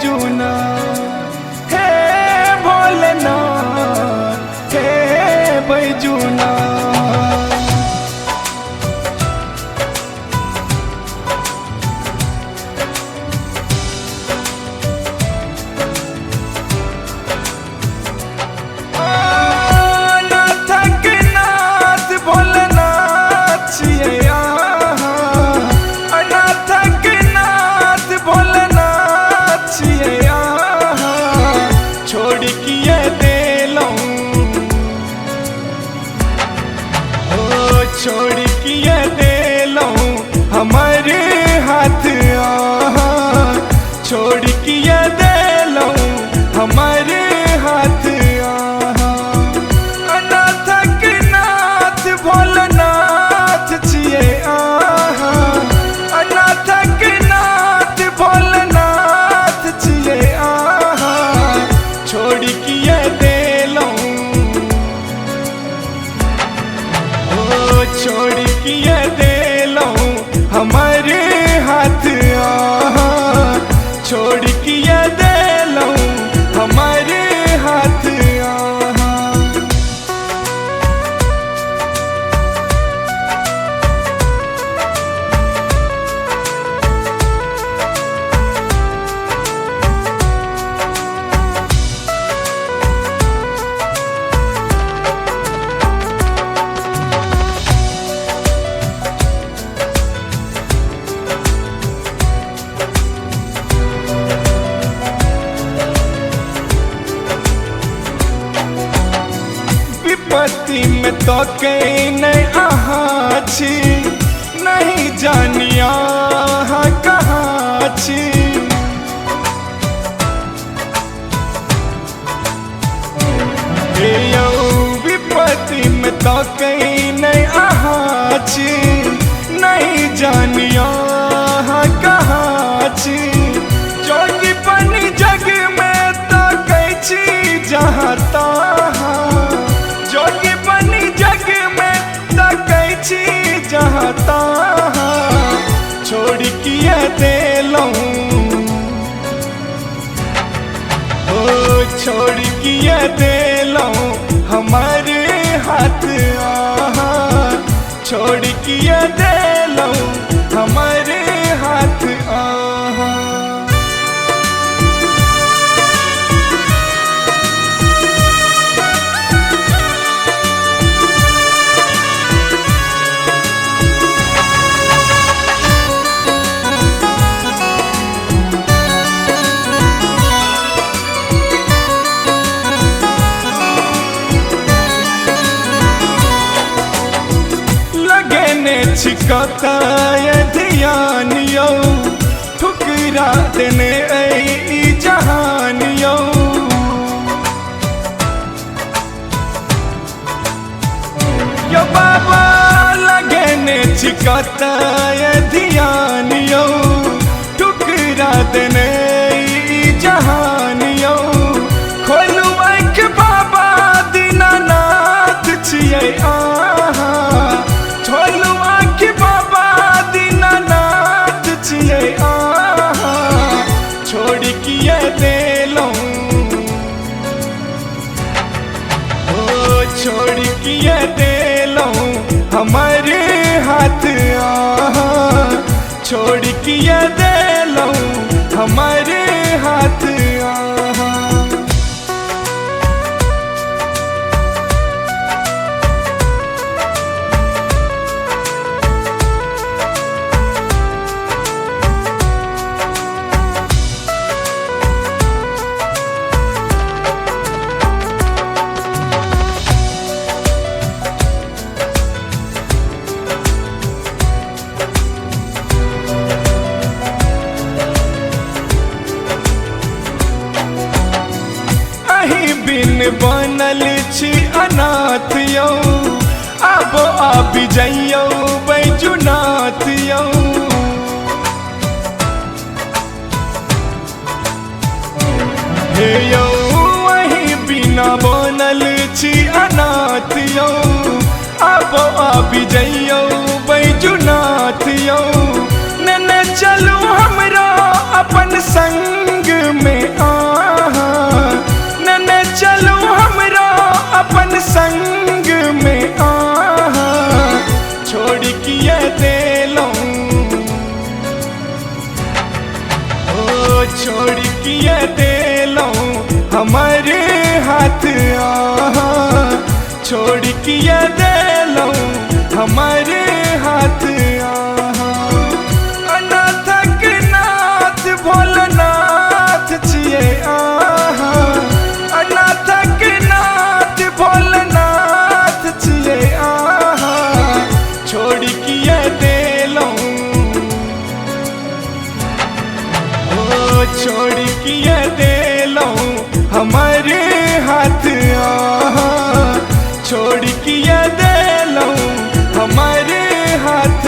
बैजूनाथ हे भोलेनाथ हे बैजूनाथ। छोड़ किए दे लूं हमारे हाथ छोड़ किए दे लूं हमारे हाथ अनाथक नाथ भोलेनाथ छिए अनाथक नाथ भोलेनाथ छिए छोड़ किए दे लूं छोड़ किए दे लूं हमारे हाथ छोड़ किए दे लूं हमारे हाथ विपत्ति में तो कहीं नहीं आछी नहीं जानिया कहाँ छी विपत्ति में तो कहीं नहीं आछी नहीं जानिया कहाँ छी जोगी बनी जग में तो कैची जहाँ तहाँ जोगी बनी जग में तकैची जहाँ तहाँ छोड़ किए दे लूं छोड़ किए दे लूं हमारे हाथ छोड़ किए दे लूं हमारे हाथ छिकता ध्यान यो ठुकरा देने जहान यो बाबा लगे ने छिकता ध्यान यो ठुकरा देने जहान यो खोलू आँख बाबा दीनानाथ छिए खोलू आँख बाबा दीनानाथ छिए छोड़ किए दे लूं छोड़ किए दे लूं हमारे हाथ छोड़ किए दे लूं हमारे हाथ बिन बनल छी अनाथ यौ अब आबि जइयो बैजूनाथ यौ हे यौ वही बिना बनल छी अनाथ यौ अब आबि जइयो बैजूनाथ यौ ने चलू हमरा अपन संग में छोड़ किया देलो हमारे हाथ छोड़ किया देलो हमारे हाथ अनाथक नाथ भोलनाथ छिए अनाथक नाथ भोलनाथ छिए छोड़ किया देलो छोड़ किया देलो हमारे हाथ छोड़ किया देलो हमारे हाथ